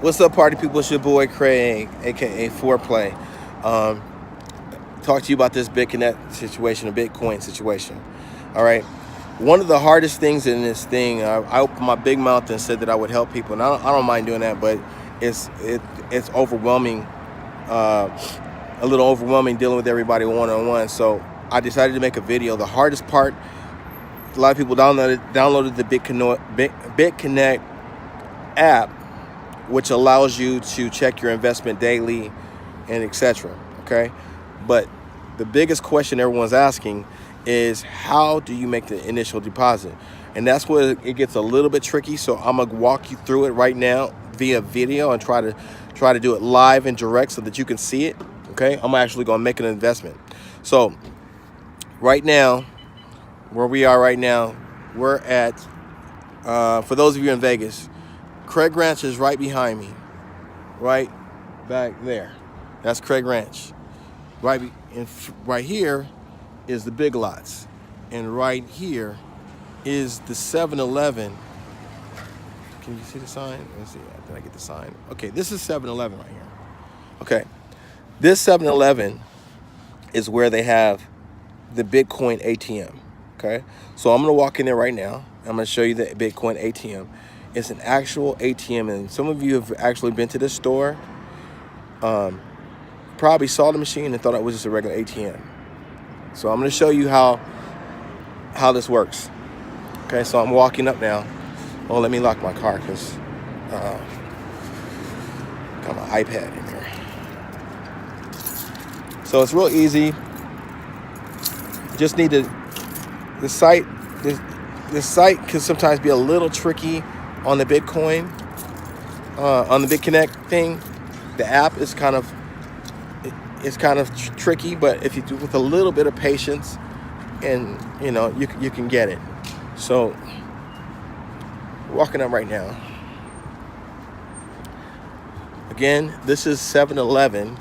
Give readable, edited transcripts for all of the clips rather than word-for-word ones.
What's up, party people? It's your boy Craig, aka Foreplay. Um, Talk to you about this Bitconnect situation, a Bitcoin situation. All right. One of the hardest things in this thing, I opened my big mouth and said that I would help people, and I don't mind doing that, but it's overwhelming, a little overwhelming dealing with everybody one-on-one. So I decided to make a video. The hardest part, a lot of people downloaded the Bitconnect app, which allows you to check your investment daily and etc. Okay, but the biggest question everyone's asking is, how do you make the initial deposit? And that's where it gets a little bit tricky. So I'm gonna walk you through it right now via video and try to do it live and direct so that you can see it. Okay, I'm actually gonna make an investment. So right now, where we are right now, we're at, for those of you in Vegas, Craig Ranch is right behind me, right back there. That's Craig Ranch. Right here is the Big Lots, and right here is the 7-Eleven. Can you see the sign? Let's see. Did I get the sign? Okay, this is 7-Eleven right here. Okay, this 7-Eleven is where they have the Bitcoin ATM. Okay, so I'm gonna walk in there right now. I'm gonna show you the Bitcoin ATM. It's an actual ATM, and some of you have actually been to this store, probably saw the machine and thought it was just a regular ATM. So I'm going to show you how this works. Okay, so I'm walking up now. Oh, let me lock my car because got my iPad in there. So it's real easy. You just need to, the site can sometimes be a little tricky on the Bitcoin, on the Bitconnect thing. The app is kind of tricky, but if you do with a little bit of patience, and you can get it. So walking up right now. Again, this is 7-Eleven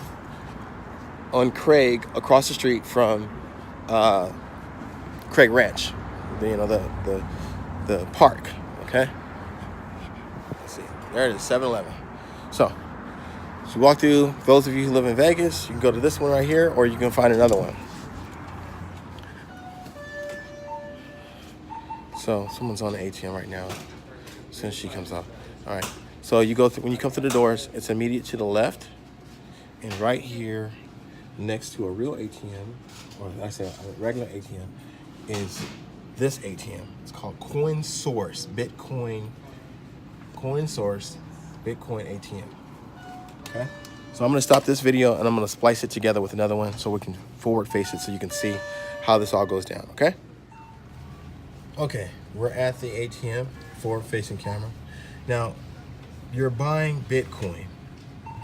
on Craig, across the street from Craig Ranch. The park. Okay. Let's see. There it is, 7-Eleven. So you walk through. Those of you who live in Vegas, you can go to this one right here, or you can find another one. So someone's on the ATM right now. As soon as she comes up. All right. So you go through, when you come through the doors, it's immediate to the left, and right here, next to a real ATM, or I say a regular ATM, is this ATM. It's called CoinSource Bitcoin ATM. Okay, so I'm going to stop this video and I'm going to splice it together with another one so we can forward face it so you can see how this all goes down. Okay, we're at the ATM, forward facing camera. Now, you're buying Bitcoin.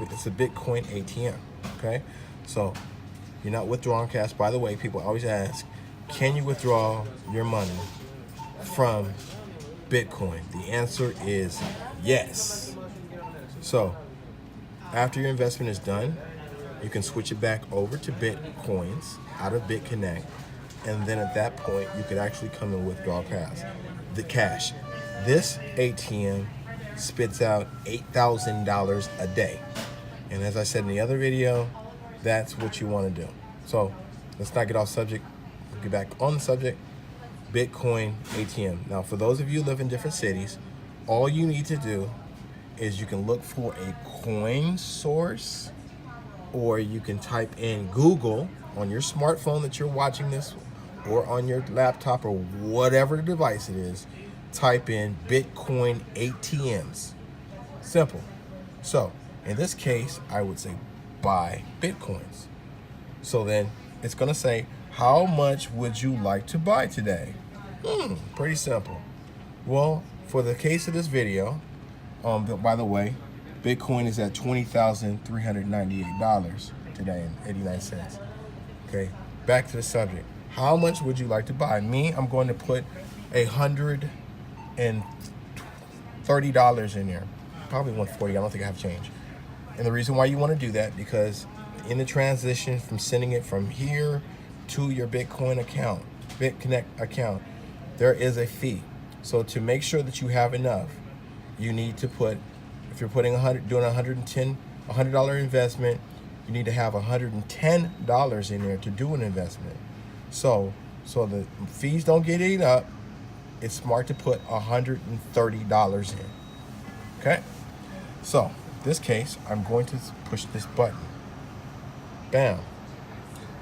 It's a Bitcoin ATM. Okay, so you're not withdrawing cash. By the way, people always ask, can you withdraw your money from Bitcoin? The answer is yes. So after your investment is done, you can switch it back over to Bitcoins out of Bitconnect, and then at that point, you could actually come and withdraw the cash. This ATM spits out $8,000 a day, and as I said in the other video, that's what you want to do. So let's not get off subject. We'll get back on the subject. Bitcoin ATM. Now, for those of you who live in different cities, all you need to do is you can look for a CoinSource, or you can type in Google on your smartphone that you're watching this, or on your laptop, or whatever device it is. Type in Bitcoin ATMs. Simple. So in this case, I would say buy Bitcoins. So then it's going to say, how much would you like to buy today? Pretty simple. Well, for the case of this video, by the way, Bitcoin is at $20,398 today and 89 cents. Okay, back to the subject. How much would you like to buy? Me, I'm going to put $130 in there. Probably $140. I don't think I have change. And the reason why you want to do that, because in the transition from sending it from here to your Bitcoin account, Bitconnect account, there is a fee. So to make sure that you have enough, you need to put if you're putting doing $100 investment, you need to have $110 in there to do an investment. So the fees don't get eaten up. It's smart to put $130 in. Okay. So in this case, I'm going to push this button. Bam.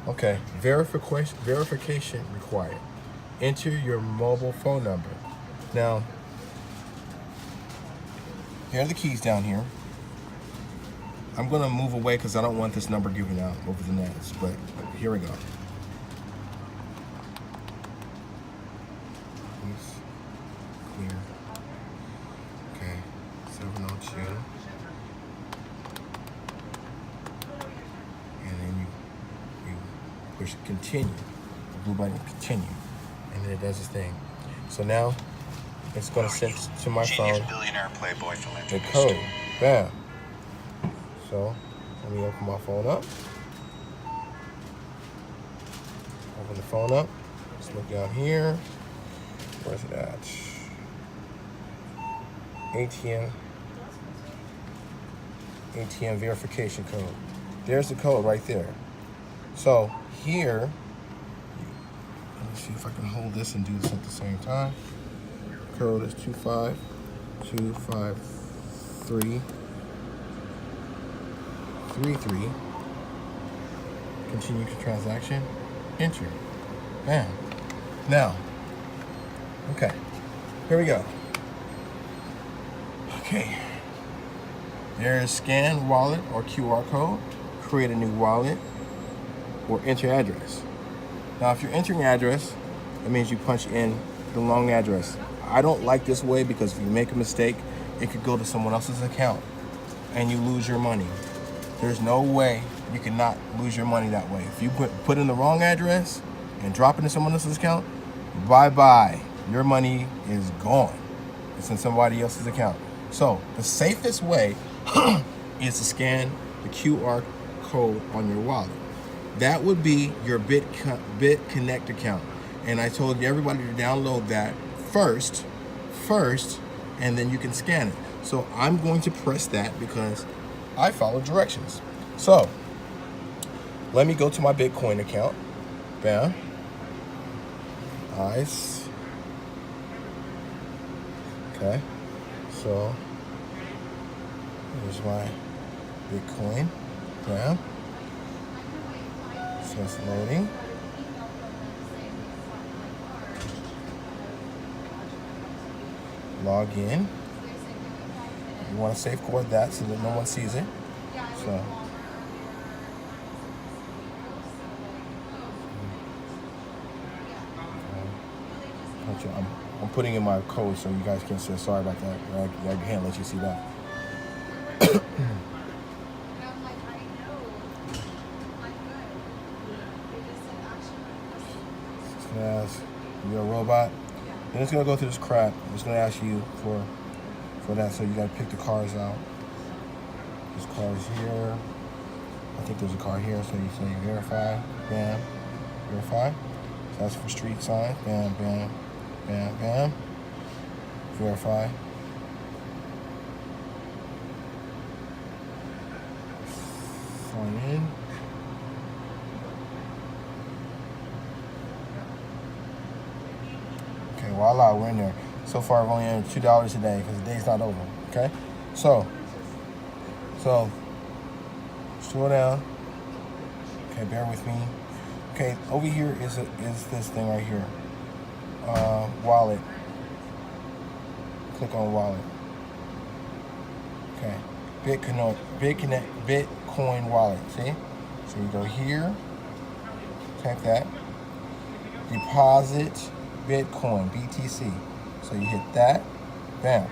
Okay. Verification required. Enter your mobile phone number. Now, here are the keys down here. I'm going to move away because I don't want this number given out over the net, but here we go. Clear. Okay, 702. And then you push continue, the blue button, continue, and then it does its thing. So now it's going to send to my phone the code. Bam. So let me open my phone up. Open the phone up. Let's look down here. Where's it at? ATM verification code. There's the code right there. So here, let me see if I can hold this and do this at the same time. Code is 2525333. Continue the transaction. Enter. Bam. Now, okay, here we go. Okay, there's scan wallet or QR code, create a new wallet, or enter address. Now, if you're entering address, that means you punch in the long address. I don't like this way because if you make a mistake, it could go to someone else's account and you lose your money. There's no way you cannot lose your money that way. If you put in the wrong address and drop it in someone else's account, bye-bye. Your money is gone. It's in somebody else's account. So the safest way is to scan the QR code on your wallet. That would be your Bitconnect account. And I told everybody to download that first, and then you can scan it. So I'm going to press that because I follow directions. So let me go to my Bitcoin account. Bam. Nice. Okay. So here's my Bitcoin. Bam. So it's loading. Log in. You want to safeguard that so that no one sees it. So I'm putting in my code so you guys can say sorry about that. I can't let you see that. It's gonna ask, you're a robot. Then it's gonna go through this crap. It's gonna ask you for that, so you gotta pick the cars out. This car is here. I think there's a car here, so you say verify, bam, verify. So that's for street sign, bam, bam, bam, bam. Verify. Sign in. Okay, voila, we're in there. So far, I've only earned $2 a day because the day's not over. Okay, so slow down. Okay, bear with me. Okay, over here is this thing right here. Wallet. Click on wallet. Okay, Bitcoin wallet. See? So you go here. Tap that. Deposit Bitcoin, BTC. So you hit that, bam.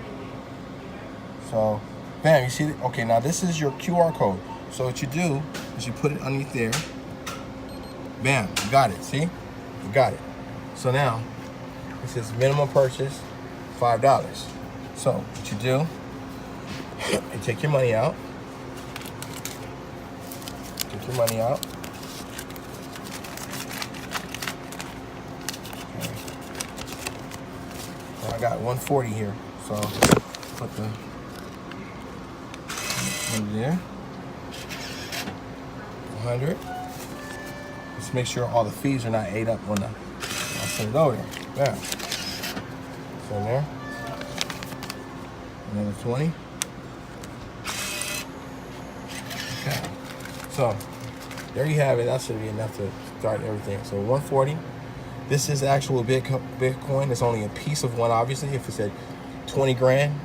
So, bam, you see it? Okay, now this is your QR code. So what you do is you put it underneath there. Bam, you got it, see? You got it. So now, it says minimum purchase, $5. So what you do, you take your money out. Take your money out. I got 140 here, so put the Send it there. 100. Just make sure all the fees are not ate up when I'll send it over there. Yeah. Send there. Another 20. Okay. So there you have it. That should be enough to start everything. So 140. This is actual Bitcoin. It's only a piece of one, obviously. If it's at 20 grand,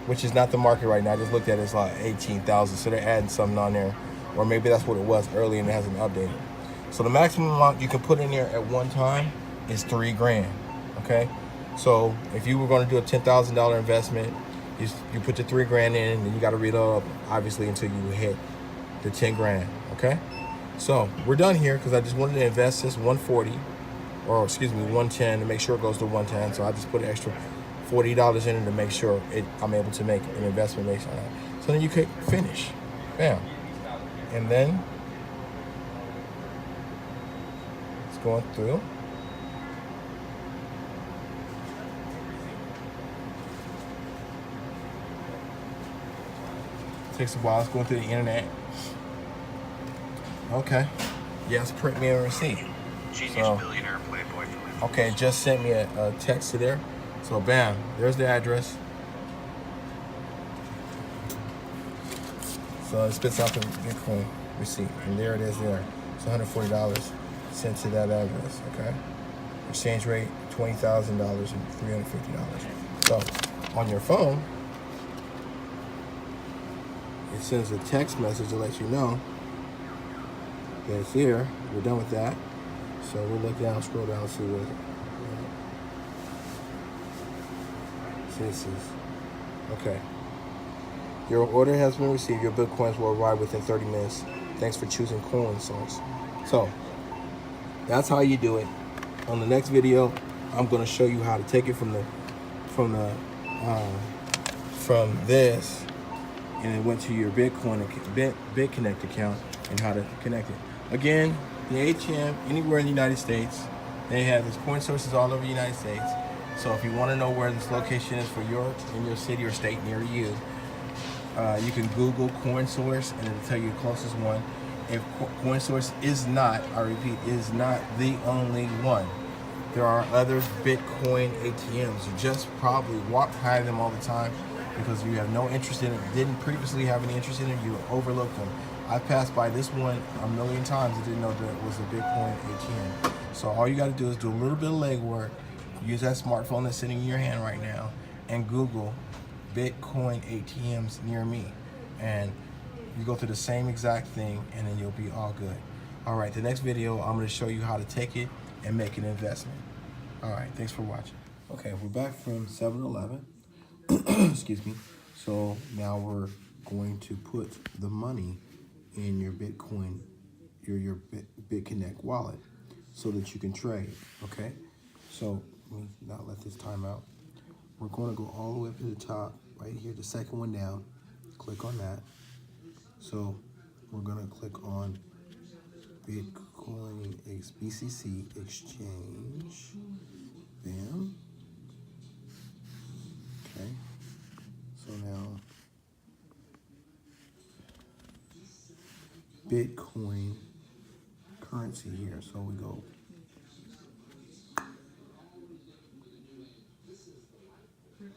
which is not the market right now. I just looked at it, it's like 18,000. So they're adding something on there. Or maybe that's what it was earlier and it hasn't updated. So the maximum amount you can put in there at one time is 3 grand. Okay? So if you were going to do a $10,000 investment, you put the 3 grand in, and you got to reload up, obviously, until you hit the 10 grand. Okay? So we're done here because I just wanted to invest this 140, or excuse me, 110 to make sure it goes to 110. So I just put an extra $40 in it to make sure I'm able to make an investment based on that. So then you could finish. Bam. And then it's going through. Takes a while. It's going through the internet. Okay. Yes, print me a receipt. Genius billionaire playboy. Okay, just sent me a text to there. So bam, there's the address. So it spits out the Bitcoin receipt, and there it is there. It's $140 sent to that address, okay? Exchange rate, $20,000 and $350. So on your phone, it sends a text message to let you know that it's here. We're done with that. So we'll look down, scroll down, see what this is. Okay. Your order has been received. Your Bitcoins will arrive within 30 minutes. Thanks for choosing Coin Source. So that's how you do it. On the next video, I'm going to show you how to take it from this, and it went to your Bitconnect account and how to connect it. Again, the ATM anywhere in the United States. They have these coin sources all over the United States. So if you want to know where this location is for in your city or state near you, you can Google coin source and it'll tell you the closest one. If coin source is not, I repeat, is not the only one, there are other Bitcoin ATMs. You just probably walk by them all the time because you have no interest in it, didn't previously have any interest in it, you overlooked them. I passed by this one a million times and didn't know that it was a Bitcoin ATM. So all you got to do is do a little bit of legwork, use that smartphone that's sitting in your hand right now, and Google Bitcoin ATMs near me. And you go through the same exact thing, and then you'll be all good. All right, the next video, I'm going to show you how to take it and make an investment. All right, thanks for watching. Okay, we're back from 7-Eleven. Excuse me. So now we're going to put the money in your Bitcoin, your Bitconnect wallet, so that you can trade. Okay. So let me not let this time out. We're going to go all the way up to the top, right here, the second one down. Click on that. So we're going to click on Bitcoin BCC exchange. Bam. Okay. So now Bitcoin currency here. So we go.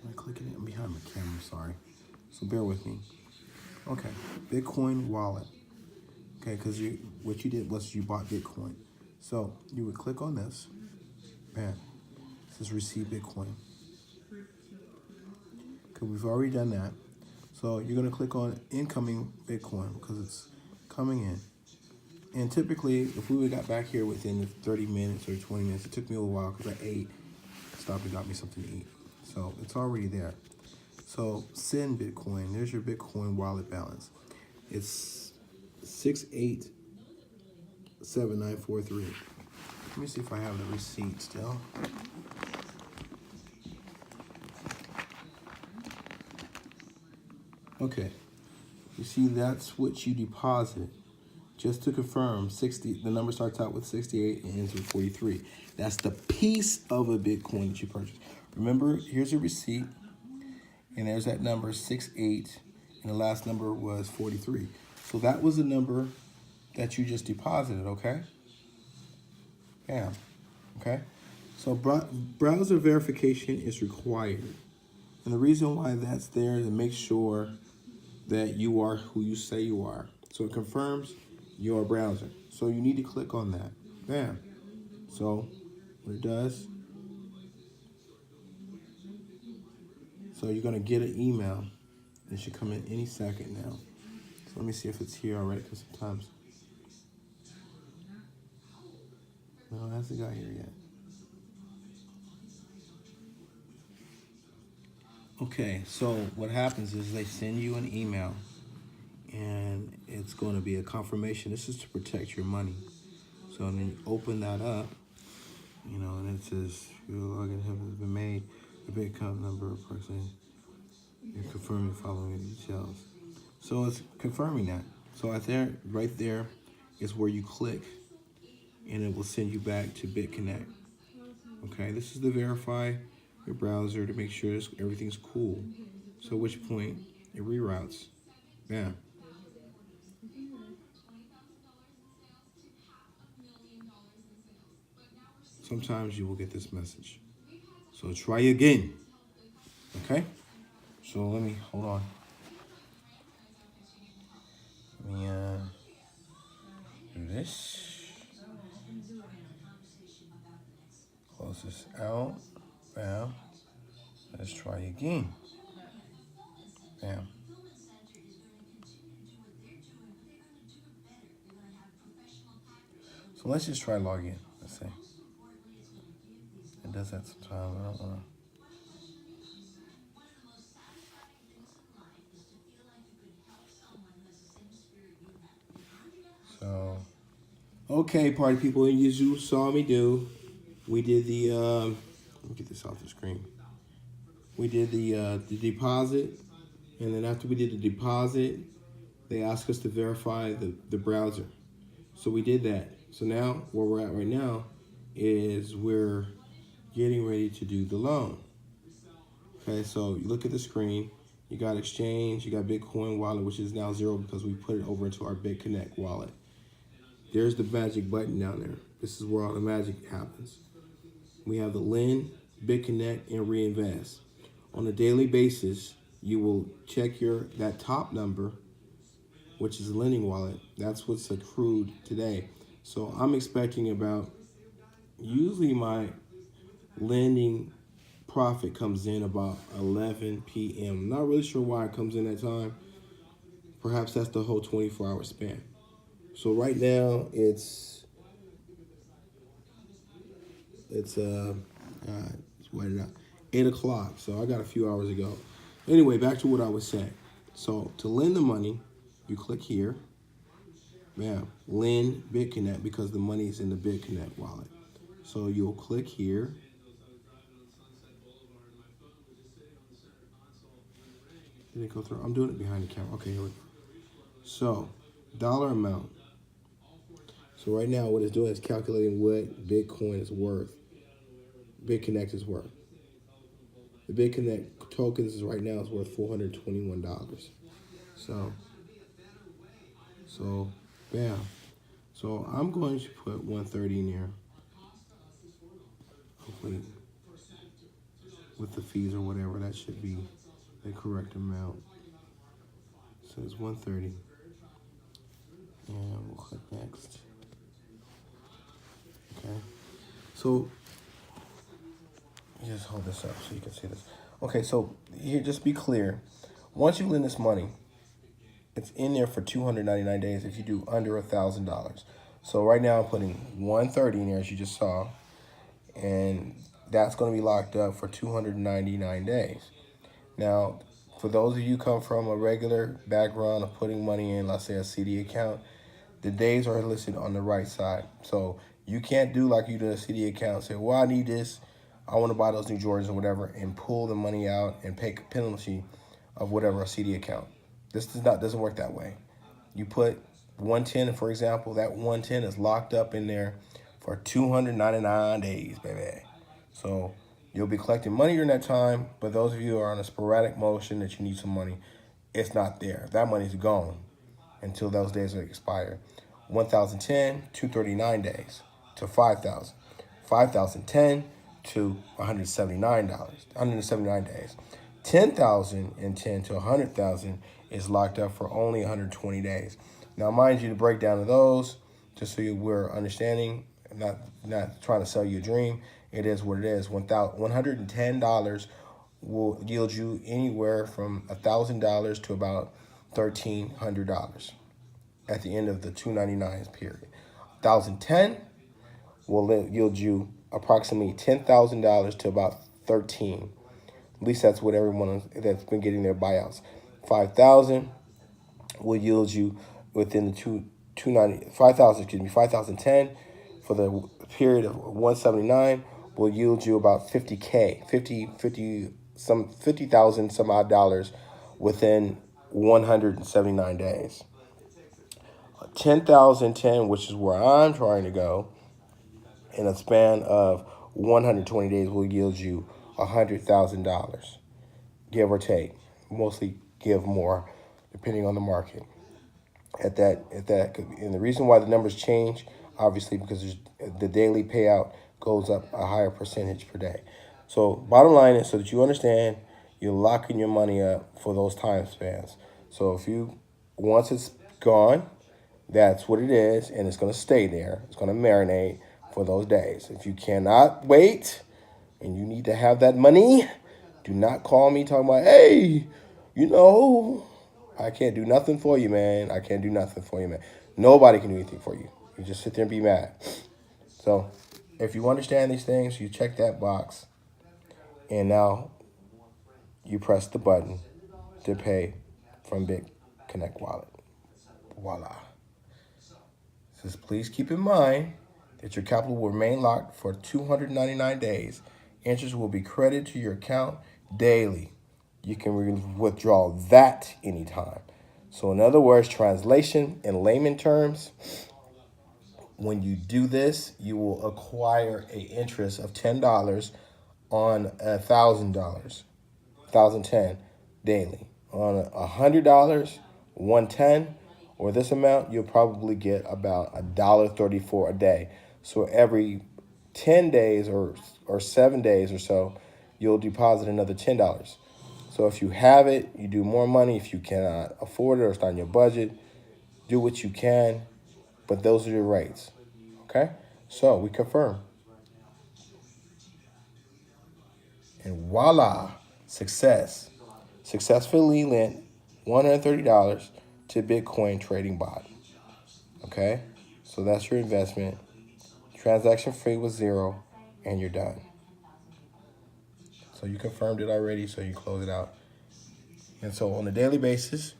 I'm clicking it. I'm behind the camera, sorry. So bear with me. Okay, Bitcoin wallet. Okay, because what you did was you bought Bitcoin. So you would click on this. Bam. It says receive Bitcoin. Okay, we've already done that. So you're going to click on incoming Bitcoin because it's coming in. And typically, if we would got back here within 30 minutes or 20 minutes, it took me a little while because I ate, stopped and got me something to eat. So it's already there. So send Bitcoin. There's your Bitcoin wallet balance. It's 687943. Let me see if I have the receipt still. Okay. You see, that's what you deposited. Just to confirm, the number starts out with 68 and ends with 43. That's the piece of a Bitcoin that you purchased. Remember, here's a receipt, and there's that number, 68, and the last number was 43. So that was the number that you just deposited, okay? Yeah, okay? So browser verification is required. And the reason why that's there is to make sure that you are who you say you are. So it confirms your browser. So you need to click on that. Bam. So what it does, so you're gonna get an email. It should come in any second now. So let me see if it's here already, because sometimes, no, it hasn't got here yet. Okay, so what happens is they send you an email and it's going to be a confirmation. This is to protect your money. So then you open that up, and it says your login has been made. The big account number of person. You're confirming the following details. So it's confirming that. So right there is where you click and it will send you back to Bitconnect. Okay, this is to verify your browser to make sure everything's cool. So at which point it reroutes. Bam. Sometimes you will get this message. So try again. Okay? So let me hold on. Let me do this. Close this out. Bam. Let's try again. Bam. So let's just try login. Let's see. It does that sometimes. I don't want to. So, okay, party people, as you saw me do, we did the. Let me get this off the screen. We did the deposit, and then after we did the deposit, they asked us to verify the browser. So we did that. So now where we're at right now is we're getting ready to do the loan. Okay, so you look at the screen. You got exchange. You got Bitcoin wallet, which is now 0 because we put it over into our Bitconnect wallet. There's the magic button down there. This is where all the magic happens. We have the lend, Bitconnect, and reinvest. On a daily basis, you will check that top number, which is the lending wallet. That's what's accrued today. So I'm expecting usually my lending profit comes in about 11 p.m. Not really sure why it comes in that time. Perhaps that's the whole 24-hour span. So right now it's wait it out, 8 o'clock. So I got a few hours ago. Anyway, back to what I was saying. So to lend the money, you click here. Bam, lend Bitconnect because the money is in the Bitconnect wallet. So you'll click here. Did it go through? I'm doing it behind the camera. Okay, here we go. So, dollar amount. So right now what it's doing is calculating what Bitcoin is worth. Bitconnect is worth. The Bitconnect tokens right now is worth $421. So, bam. So I'm going to put 130 in there. Hopefully, with the fees or whatever, that should be the correct amount. So it's 130. And we'll click next. Okay. So just hold this up so you can see this. Okay, so here, just be clear. Once you lend this money, it's in there for 299 days if you do under $1,000. So right now I'm putting 130 in there, as you just saw, and that's going to be locked up for 299 days. Now, for those of you who come from a regular background of putting money in, let's say a CD account, the days are listed on the right side. So you can't do like you do a CD account and say, well, I need this, I want to buy those new Jordans or whatever, and pull the money out and pay a penalty of whatever a CD account. This doesn't work that way. You put 110, for example, that 110 is locked up in there for 299 days, baby. So you'll be collecting money during that time, but those of you who are on a sporadic motion that you need some money, it's not there. That money's gone until those days are expired. 1,010, 239 days to 5,000. 5,010 to $179, 179 days. 10,010 to 100,000 is locked up for only 120 days. Now, mind you, the breakdown of those, just so we're understanding, not trying to sell you a dream, it is what it is. $110 will yield you anywhere from $1,000 to about $1,300 at the end of the 299 period. 1,010 will yield you approximately $10,000 to about 13. At least that's what everyone that's been getting their buyouts. 5,000 will yield you within the 5,010 for the period of 179 will yield you about 50K, 50,000 some odd dollars within 179 days. 10,010, which is where I'm trying to go, in a span of 120 days will yield you $100,000, give or take. Mostly give more, depending on the market. At that, and the reason why the numbers change, obviously, because the daily payout goes up a higher percentage per day. So, bottom line is, so that you understand, you're locking your money up for those time spans. So, once it's gone, that's what it is, and it's going to stay there. It's going to marinate for those days. If you cannot wait and you need to have that money, do not call me talking about, hey, I can't do nothing for you, man. I can't do nothing for you, man. Nobody can do anything for you. You just sit there and be mad. So if you understand these things, you check that box, and now you press the button to pay from Bitconnect wallet. Voila. Says, please keep in mind that your capital will remain locked for 299 days. Interest will be credited to your account daily. You can withdraw that anytime. So in other words, translation in layman terms, when you do this, you will acquire an interest of $10 on $1,000, 1,010 daily. On $100, 110, or this amount, you'll probably get about $1.34 a day. So every 10 days or 7 days or so, you'll deposit another $10. So if you have it, you do more money. If you cannot afford it or it's not in your budget, do what you can. But those are your rates. Okay? So we confirm. And voila, success. Successfully lent $130 to Bitcoin trading bot. Okay? So that's your investment. Transaction fee was 0, and you're done. So you confirmed it already, so you close it out. And so on a daily basis,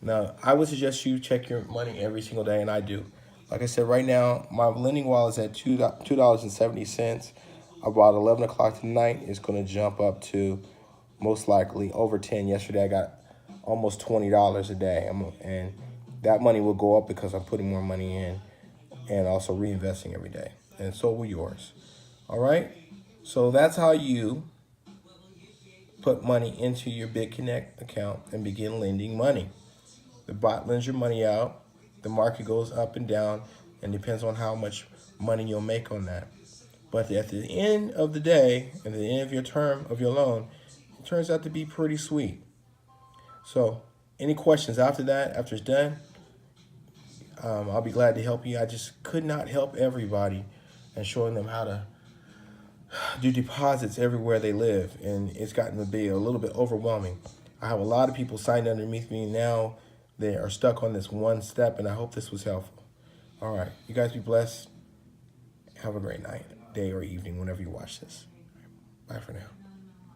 now I would suggest you check your money every single day, and I do. Like I said, right now, my lending wallet is at $2.70. About 11 o'clock tonight, it's going to jump up to most likely over 10. Yesterday, I got almost $20 a day. And that money will go up because I'm putting more money in and also reinvesting every day. And so will yours. All right? So that's how you put money into your Bitconnect account and begin lending money. The bot lends your money out. The market goes up and down and depends on how much money you'll make on that. But at the end of the day, at the end of your term of your loan, it turns out to be pretty sweet. So any questions after that, after it's done, I'll be glad to help you. I just could not help everybody and showing them how to do deposits everywhere they live. And it's gotten to be a little bit overwhelming. I have a lot of people signed underneath me now. They are stuck on this one step, and I hope this was helpful. All right. You guys be blessed. Have a great night, day, or evening, whenever you watch this. Bye for now.